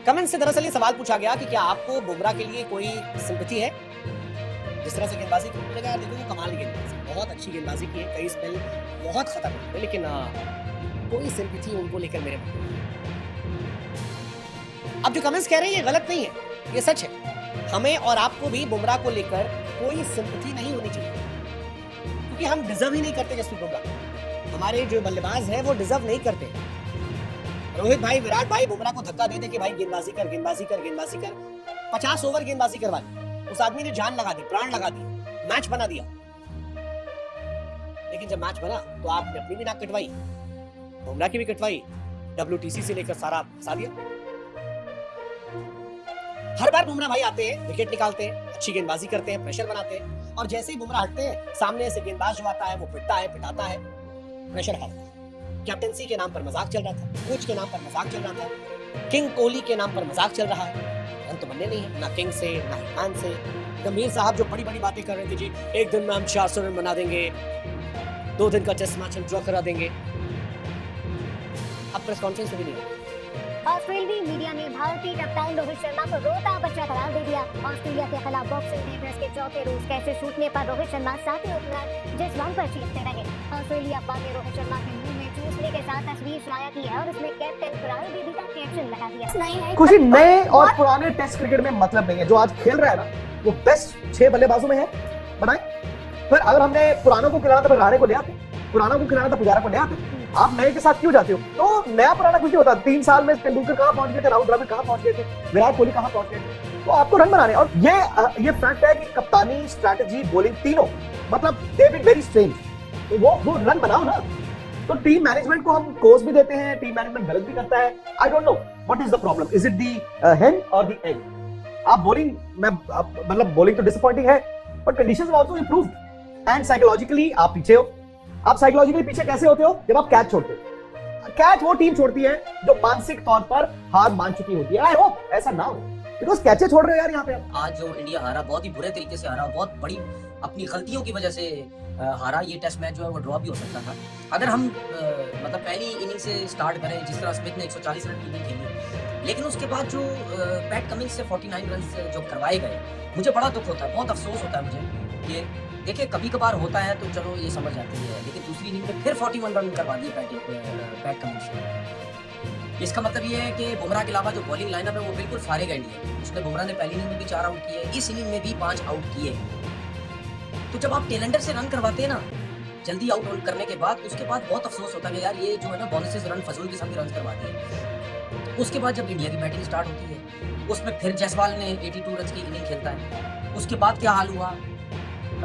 Comment से दरअसल ये सवाल पूछा गया कि क्या आपको बुमराह के लिए कोई सिंपैथी है? जिस तरह से गेंदबाजी की, मैंने कहा देखो वो कमाल की गेंदबाजी, बहुत अच्छी गेंदबाजी की है, कई स्पेल बहुत खतरनाक है, लेकिन कोई सिंपैथी उनको लेकर मेरे मन में नहीं। अब जो कमेंट्स कह रहे हैं ये गलत नहीं है, ये सच है। हमें और आपको भी बुमराह को लेकर कोई सिंपैथी नहीं होनी चाहिए, क्योंकि हम डिजर्व ही नहीं करते जसप्रीत बुमराह। हमारे जो बल्लेबाज हैं वो डिजर्व नहीं करते। रोहित भाई, विराट भाई बुमराह को धक्का दे दे कि भाई गेंदबाजी कर, गेंदबाजी कर, गेंदबाजी कर, 50 ओवर गेंदबाजी करवा दी, उस आदमी ने जान लगा दी, प्राण लगा दी, मैच बना दिया। लेकिन जब मैच बना तो आपने अपनी भी नाक कटवाई, बुमराह की भी कटवाई, WTC से लेकर सारा फंसा दिया। हर बार बुमराह भाई आते हैं, विकेट निकालते हैं, अच्छी गेंदबाजी करते हैं, प्रेशर बनाते हैं, और जैसे ही बुमराह हटते हैं सामने से गेंदबाज जो आता है वो पिटता है, पिटाता है, प्रेशर हारता है। कैप्टेंसी के नाम पर मजाक चल रहा था, कोच के नाम पर मजाक चल रहा था, किंग कोहली के नाम पर मजाक चल रहा है। रन तो बनने नहीं है, ना किंग से ना हिटमैन से। गंभीर साहब जो बड़ी बड़ी बातें कर रहे थे, जी एक दिन में हम 400 रन बना देंगे, 2 दिन का टेस्ट मैच हम ड्रॉ करा देंगे, अब प्रेस कॉन्फ्रेंस में भी नहीं है। ऑस्ट्रेलियाई मीडिया ने भारतीय कप्तान रोहित शर्मा को रोता बच्चा करार दे दिया। ऑस्ट्रेलिया के खिलाफ बॉक्सिंग डे टेस्ट के चौथे रोज कैसे छूटने पर रोहित शर्मा साथी ओपनर जसवाल पर चीखते रहे। ऑस्ट्रेलिया अखबार ने रोहित शर्मा के मुंह में चूसने के साथ तस्वीर शाया की है और उसमें कैप्टन कुराल बेबी का कैप्शन लगा दिया। खुशी नए और पुराने टेस्ट क्रिकेट में मतलब नहीं है, जो आज खेल रहा है ना वो बेस्ट 6 बल्लेबाजों में है, बनाए। फिर अगर हमने पुरानों को खिलाना था फिर राणे को ले आते, पुरानों को खिलाना था पुजारा को ले आते। आप नए के साथ क्यों जाते हो? तो नया पुराना कुछ नहीं होता। 3 साल में तेंदुलकर कहां पहुंच गए थे, राहुल द्रविड़ कहां पहुंच गए थे, विराट कोहली कहां पहुंच गए थे। तो आपको रन बनाने, और ये फैक्ट है कि कप्तानी, स्ट्रैटेजी, बॉलिंग तीनों मतलब दे बीन वेरी स्ट्रेंज। तो वो रन बनाओ ना। तो टीम मैनेजमेंट को हम कोच भी देते हैं, टीम मैनेजमेंट गलत भी करता है। I don't know what is the problem, is it the हेन और दी एग? आप बॉलिंग में मतलब बॉलिंग तो डिसअपॉइंटिंग है, but conditions have also improved and psychologically आप पीछे हो। आप साइकोलॉजिकली पीछे कैसे होते हो? जब आप कैच छोड़ते हो। कैच वो टीम छोड़ती है जो मानसिक तौर पर हार मान चुकी होती है। आई होप ऐसा ना हो, बिकॉज़ कैचे छोड़ रहे हो यार यहाँ पे। आज जो इंडिया हारा बहुत ही बुरे तरीके से हारा, बहुत बड़ी अपनी गलतियों की वजह से हारा। ये टेस्ट मैच जो है वो ड्रॉ भी हो सकता था अगर हम मतलब पहली इनिंग से स्टार्ट करें, जिस तरह स्मिथ ने 140 रन की इनिंग खेली, लेकिन उसके बाद जो पैट कमिंस से 49 रन जो करवाए गए, मुझे बड़ा दुख होता है, बहुत अफसोस होता है मुझे कि देखिए कभी कभार होता है तो चलो ये समझ आती है, लेकिन दूसरी इनिंग में फिर 41 रन करवा दिए पैट कमिंस से। इसका मतलब ये है कि बुमराह के अलावा जो बॉलिंग लाइनअप है वो बिल्कुल फारिग है इंडिया। उसने बुमराह ने पहली इनिंग में भी 4 आउट किए, इस इनिंग में भी 5 आउट किए। तो जब आप टेलेंडर से रन करवाते हैं ना जल्दी आउट करने के बाद, उसके बाद बहुत अफसोस होता है कि यार ये जो है ना बोनसेस रन फजूल किस्म के रन करवा दिए। उसके बाद जब इंडिया की बैटिंग स्टार्ट होती है उसमें फिर जायसवाल ने 82 रन की इनिंग खेलता है। उसके बाद क्या हाल हुआ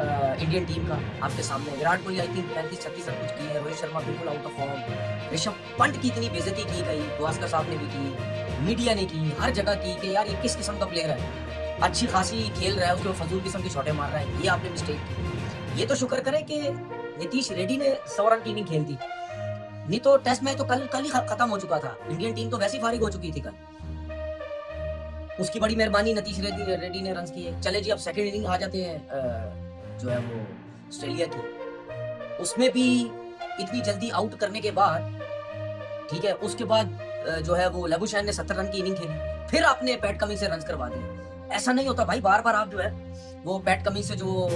इंडियन टीम का आपके सामने? Virat Kohli I think 35-36 run कुछ किए हैं, रोहित शर्मा बिल्कुल out of form, Rishabh Pant की इतनी बेइज्जती की गई, गावस्कर साहब ने भी की, मीडिया ने की, हर जगह की कि यार ये किस किस्म का प्लेयर है, अच्छी खासी खेल रहा है, उसको फजूल किस्म के शॉटे मार रहा है, ये आपने मिस्टेक की। ये तो शुक्र करें कि नीतीश रेड्डी ने 100 रन की इनिंग खेल दी, नहीं तो टेस्ट मैच तो कल ही खत्म हो चुका था। इंडियन टीम तो वैसी फारिग हो चुकी थी कल। उसकी बड़ी मेहरबानी नीतीश रेड्डी ने रन किए। चले जी अब सेकंड इनिंग आ जाते हैं जो है वो ऑस्ट्रेलिया की, उसमें भी इतनी जल्दी आउट करने के बाद, ठीक है, उसके बाद जो है वो लेबुशैन ने 70 रन की इनिंग खेली, फिर आपने पैट कमिंस से रन करवा दिए। ऐसा नहीं होता भाई, बार बार आप जो है वो पैट कमिंस से जो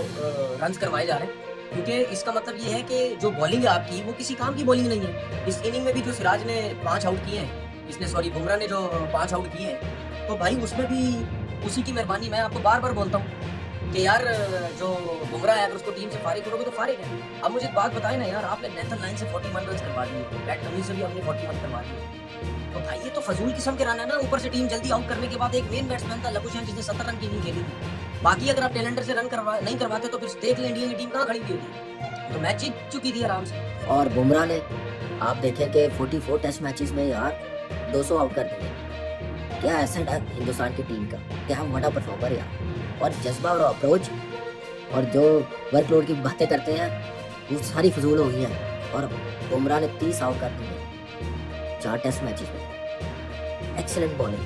रन करवाए जा रहे हैं, क्योंकि इसका मतलब ये है कि जो बॉलिंग है आपकी वो किसी काम की बॉलिंग नहीं है। इस इनिंग में भी जो सिराज ने 5 आउट किए हैं, इसने सॉरी बुमराह ने जो 5 आउट किए हैं, तो भाई उसमें भी उसी की मेहरबानी। मैं आपको बार बार बोलता हूँ कि यार जो बुमराह है अगर उसको टीम से फारिग करोगे तो फारिग है। अब मुझे एक बात बताए ना यार, आपने नेथन लाइन से 41 रन करवा दिए, पैट कमिंस से भी हमने 41 करवा दिए, तो भाई ये तो फजूल किस्म के रन है ना। ऊपर से टीम जल्दी आउट करने के बाद एक मेन बैट्समैन था लेबुशैन जिसने 70 रन की इनिंग खेली थी। बाकी अगर आप टेलेंडर से रन नहीं करवाते तो फिर देख लें इंडिया की टीम कहाँ खड़ी हुई होती, तो मैच जीत चुकी थी आराम से। और बुमराह ने आप देखें कि 44 टेस्ट मैचेस में यार 200 आउट कर दिए। क्या एसेंट है हिंदुस्तान की टीम का, क्या हम बड़ा परफॉर्मर यार। और जज्बा और अप्रोच और जो वर्कलोड की बातें करते हैं वो सारी फजूल हो गई हैं। और बुमराह ने 30 आउट कर दिए 4 टेस्ट मैचेस में। एक्सीलेंट बॉलिंग,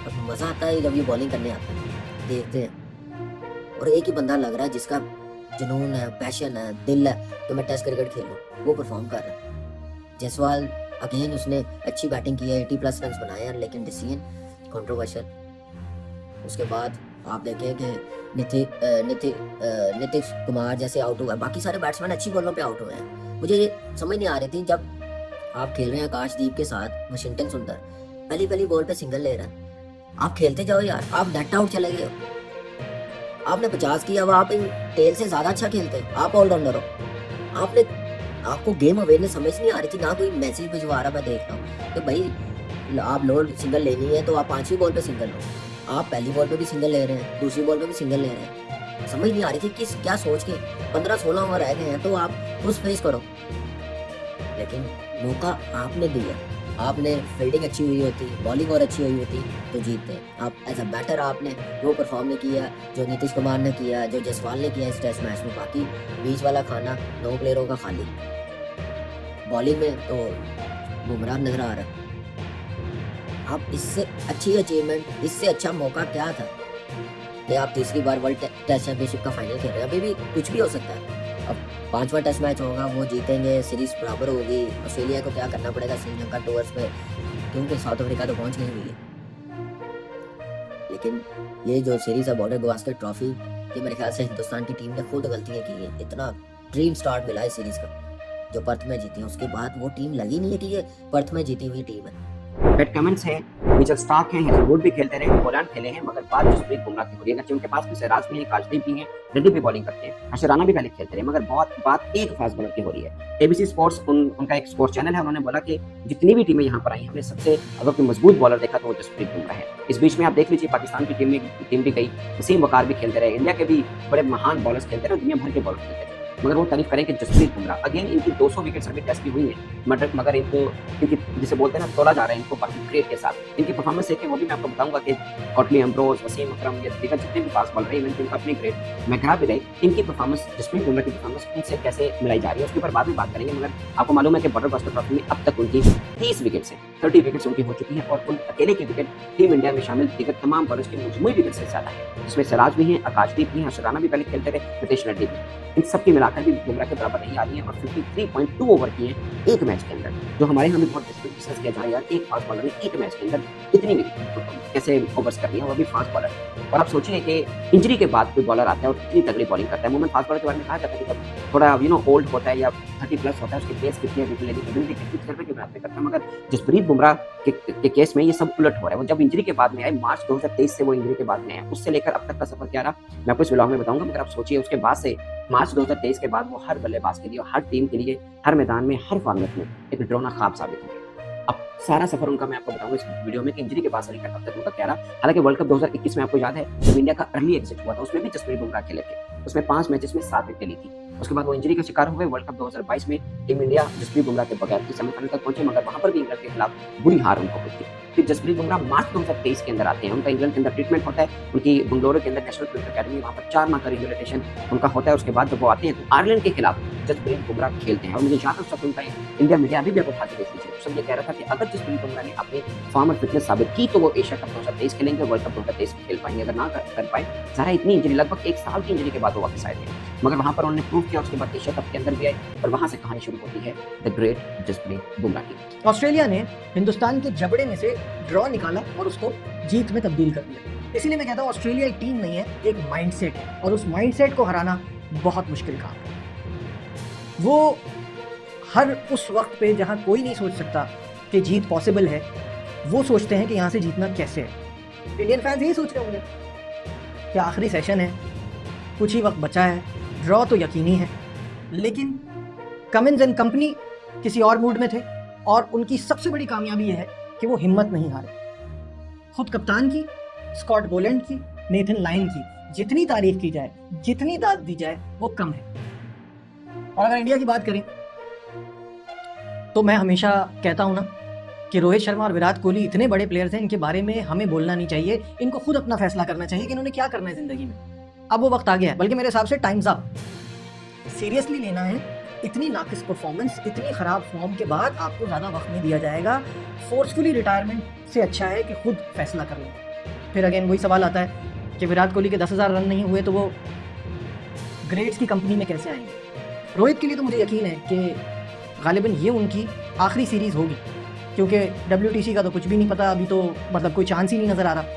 और मज़ा आता है जब ये बॉलिंग करने आता है, देखते हैं। और एक ही बंदा लग रहा है जिसका जुनून है, पैशन है, दिल है तो मैं टेस्ट क्रिकेट खेलूं, वो परफॉर्म कर रहा है। जायसवाल अगेन उसने अच्छी बैटिंग की है, 80+ रन बनाए हैं, लेकिन डिसीजन कंट्रोवर्शियल। उसके बाद आप देखें कि नीतीश कुमार जैसे आउट हुआ, बाकी सारे बैट्समैन अच्छी बॉलों पे आउट हुए हैं। मुझे ये समझ नहीं आ रही थी जब आप खेल रहे हैं आकाशदीप के साथ, वाशिंगटन सुंदर पहली बॉल पे सिंगल ले रहा है, आप खेलते जाओ यार, आप नेट आउट चले गए हो, आपने 50 किया, अब आप इन टेल से ज्यादा अच्छा खेलते हैं, आप ऑलराउंडर हो। आपको गेम अवेयरनेस समझ नहीं आ रही थी, ना कोई मैसेज भिजवा रहा मैं देख रहा हूँ तो भाई आप लो सिंगल लेनी है तो आप 5वीं बॉल पे सिंगल लो, आप पहली बॉल पे भी सिंगल ले रहे हैं, दूसरी बॉल पे भी सिंगल ले रहे हैं। समझ नहीं आ रही थी किस क्या सोच के 15-16 ओवर रह गए हैं तो आप उस फेस करो, लेकिन मौका आपने दिया, आपने फील्डिंग अच्छी हुई होती, बॉलिंग और अच्छी हुई होती तो जीतते। आप एज अ बैटर आपने वो परफॉर्म नहीं किया जो नीतीश कुमार ने किया, जो जसवाल ने किया इस टेस्ट मैच में। बाकी बीच वाला खाना 9 प्लेयरों का खाली, बॉलिंग में तो बुमराह नजर आ रहा है। आप इससे अच्छी अचीवमेंट, इससे अच्छा मौका क्या था कि आप तीसरी बार वर्ल्ड टेस्ट चैंपियनशिप का फाइनल खेल रहे हैं। अभी भी कुछ भी हो सकता है, अब 5वां टेस्ट मैच होगा, वो जीतेंगे, सीरीज बराबर होगी, ऑस्ट्रेलिया को क्या करना पड़ेगा श्रीलंका टूर्स पे, क्योंकि साउथ अफ्रीका तो पहुंच नहीं हुई है। लेकिन ये जो सीरीज है बॉर्डर गवास्कर ट्रॉफी, ये मेरे ख्याल से हिंदुस्तान की टीम ने खुद गलतियां की है। इतना ड्रीम स्टार्ट मिला है सीरीज का जो पर्थ में जीती है, उसके बाद वो टीम लगी नहीं है कि ये पर्थ में जीती हुई टीम है। पैट कमिंस है, मिचेल स्टार्क हैं, हेजलवुड भी खेलते रहे, पोलैंड खेले हैं, मगर बात जसप्रीत बुमराह की हो रही है। उनके पास में सिराज भी है, काशदीप भी हैं, रेड्डी भी बॉलिंग करते हैं, अशर राना भी पहले खेलते रहे, मगर बहुत बात एक फास्ट बॉलर की हो रही है। एबीसी स्पोर्ट्स उनका एक स्पोर्ट्स चैनल है, उन्होंने बोला कि जितनी भी टीमें यहाँ पर आई, हमने सबसे अगर कोई मजबूत बॉलर देखा तो वो जसप्रीत बुमराह है। इस बीच में आप देख लीजिए पाकिस्तान की टीम भी गई, वसीम वकार भी खेलते रहे, इंडिया के भी बड़े महान बॉलर्स खेलते रहे, दुनिया भर के बॉलर खेलते रहे, मगर वो तारीफ करें कि जसप्रीत बुमराह अगेन इनकी 200 विकेट्स अभी टेस्ट की हुई है, मगर इनकी जिसे बोलते हैं ना तोला जा रहा है इनको बाकी ग्रेट के साथ। इनकी परफॉर्मेंस देखें, वो भी मैं आपको बताऊंगा कि कॉटली एम्ब्रोज, वसीम अकरम, ये दीगर जितने भी फास्ट बॉलर रहे, इवन इनका अपनी ग्रेट मैकग्रा भी रहे, इनकी परफॉर्मेंस जसप्रीत बुमराह की परफॉर्मेंस इनसे कैसे मिलाई जा रही है उसके ऊपर बाद में बात करेंगे। मगर आपको मालूम है कि बॉर्डर गवास्कर ट्रॉफी में अब तक उनकी 30 विकेट्स हैं, 30 विकेट्स उनकी हो चुकी हैं और उन अकेले की विकेट टीम इंडिया में शामिल दीगर तमाम बॉलर्स की मजमूई विकेट से ज्यादा है, जिसमें सिराज भी हैं, आकाशदीप भी हैं, अशर राना भी पहले खेलते रहे, नितीश रेड्डी भी, इन सब की मिलाकर भी बुमराह के बराबर नहीं आ रही है और 53.2 ओवर किए एक मैच के अंदर, जो हमारे यहाँ भी बहुत डिस्कस किया जा रहा है यार, एक फास्ट बॉलर ने एक मैच के अंदर इतनी कैसे ओवर्स कर रही है, वो भी फास्ट बॉलर। और आप सोचिए कि इंजरी के बाद कोई बॉलर आता है और कितनी तगड़ी बॉलिंग करता है। मोमेंट फास्ट बॉलर के बारे में कहा जाता है कि जब थोड़ा ओल्ड होता है या 30 प्लस होता है, उसकी पेस कितनी है, एबिलिटी कितनी सर्वे के बात में करता है, मगर जसप्रीत बुमराह के केस में ये सब उलट हो रहा है। वो जब इंजरी के बाद में आए, मार्च 2023 से वो इंजरी के बाद में आया, उससे लेकर अब तक का सफर क्या रहा मैं आपको इस व्लॉग में बताऊंगा। मगर आप सोचिए उसके बाद से मार्च 2023 के बाद वो हर बल्लेबाज के लिए, हर टीम के लिए, हर मैदान में, हर फॉर्मेट में एक डरावना ख्वाब साबित हो गया। अब सारा सफर उनका मैं आपको बताऊंगा इस वीडियो में कि इंजरी के बाद से लेकर अब तक उनका क्या रहा। हालांकि वर्ल्ड कप 2021 में आपको याद है जब इंडिया का अर्ली एग्जिट हुआ था, उसमें भी जसप्रीत बुमराह खेले थे, उसमें 5 मैचेस में 7 विकेट ली थी। उसके बाद वो इंजरी का शिकार हुए। वर्ल्ड कप 2022 में टीम इंडिया जसप्रीत बुमराह के बगैर की सेमीफाइनल तक पहुंचे, मगर वहां पर भी इंग्लैंड के खिलाफ बुरी हार उनको हुई थी। फिर जसप्रीत बुमराह मार्च 2023 के अंदर आते हैं, उनका इंग्लैंड के अंदर ट्रीटमेंट होता है, उनकी बंगलुरु के अंदर नेशनल क्रिकेट अकेडमी, वहां पर 4 माह का रिहेबिलिटेशन उनका होता है। उसके बाद जब वो आते हैं तो आयरलैंड के खिलाफ जसप्रीत बुमराह खेलते हैं और मुझे याद है उस वक्त उनका इंडिया मीडिया अभी भी आपको उठा के देख लीजिए, सब ये कह रहा था कि अगर जसप्रीत बुमराह ने अपनी फॉर्म और फिटनेस साबित की तो वो एशिया कप 2023 खेलेंगे, वर्ल्ड कप 2023 खेल पाएंगे। अगर ना कर पाए, सारा इतनी इंजरी, लगभग 1 साल की इंजरी के बाद वो वापस आए थे, मगर वहां पर उन्होंने प्रूव किया। उसके बाद एशिया कप के अंदर भी आए और वहां से कहानी शुरू होती है द ग्रेट जसप्रीत बुमराह की। ऑस्ट्रेलिया ने हिंदुस्तान के जबड़े में से ड्रॉ निकाला और उसको जीत में तब्दील कर दिया। इसीलिए मैं कहता हूँ ऑस्ट्रेलिया एक टीम नहीं है, एक माइंडसेट है और उस माइंडसेट को हराना बहुत मुश्किल काम है। वो हर उस वक्त पे जहाँ कोई नहीं सोच सकता कि जीत पॉसिबल है, वो सोचते हैं कि यहाँ से जीतना कैसे है। इंडियन फैंस यही सोच रहे होंगे कि आखिरी सेशन है, कुछ ही वक्त बचा है, ड्रॉ तो यकीनी है। लेकिन कमिंस एंड कंपनी किसी और मूड में थे और उनकी सबसे बड़ी कामयाबी यह है कि वो हिम्मत नहीं हारे। खुद कप्तान की, स्कॉट बोलैंड की, नेथन लायन की जितनी तारीफ की जाए, जितनी दाद दी जाए, वो कम है। और अगर इंडिया की बात करें तो मैं हमेशा कहता हूं ना कि रोहित शर्मा और विराट कोहली इतने बड़े प्लेयर्स हैं, इनके बारे में हमें बोलना नहीं चाहिए, इनको खुद अपना फैसला करना चाहिए कि इन्होंने क्या करना है जिंदगी में। अब वो वक्त आ गया है, बल्कि मेरे हिसाब से टाइम्स अप। सीरियसली लेना है। इतनी नाकिस परफॉर्मेंस, इतनी खराब फॉर्म के बाद आपको ज़्यादा वक्त नहीं दिया जाएगा। फोर्सफुली रिटायरमेंट से अच्छा है कि खुद फैसला कर लें। फिर अगेन वही सवाल आता है कि विराट कोहली के 10,000 रन नहीं हुए तो वो ग्रेट्स की कंपनी में कैसे आएंगे। रोहित के लिए तो मुझे यकीन है कि गालिबन ये उनकी आखिरी सीरीज़ होगी, क्योंकि WTC का तो कुछ भी नहीं पता अभी, तो मतलब कोई चांस ही नहीं नज़र आ रहा।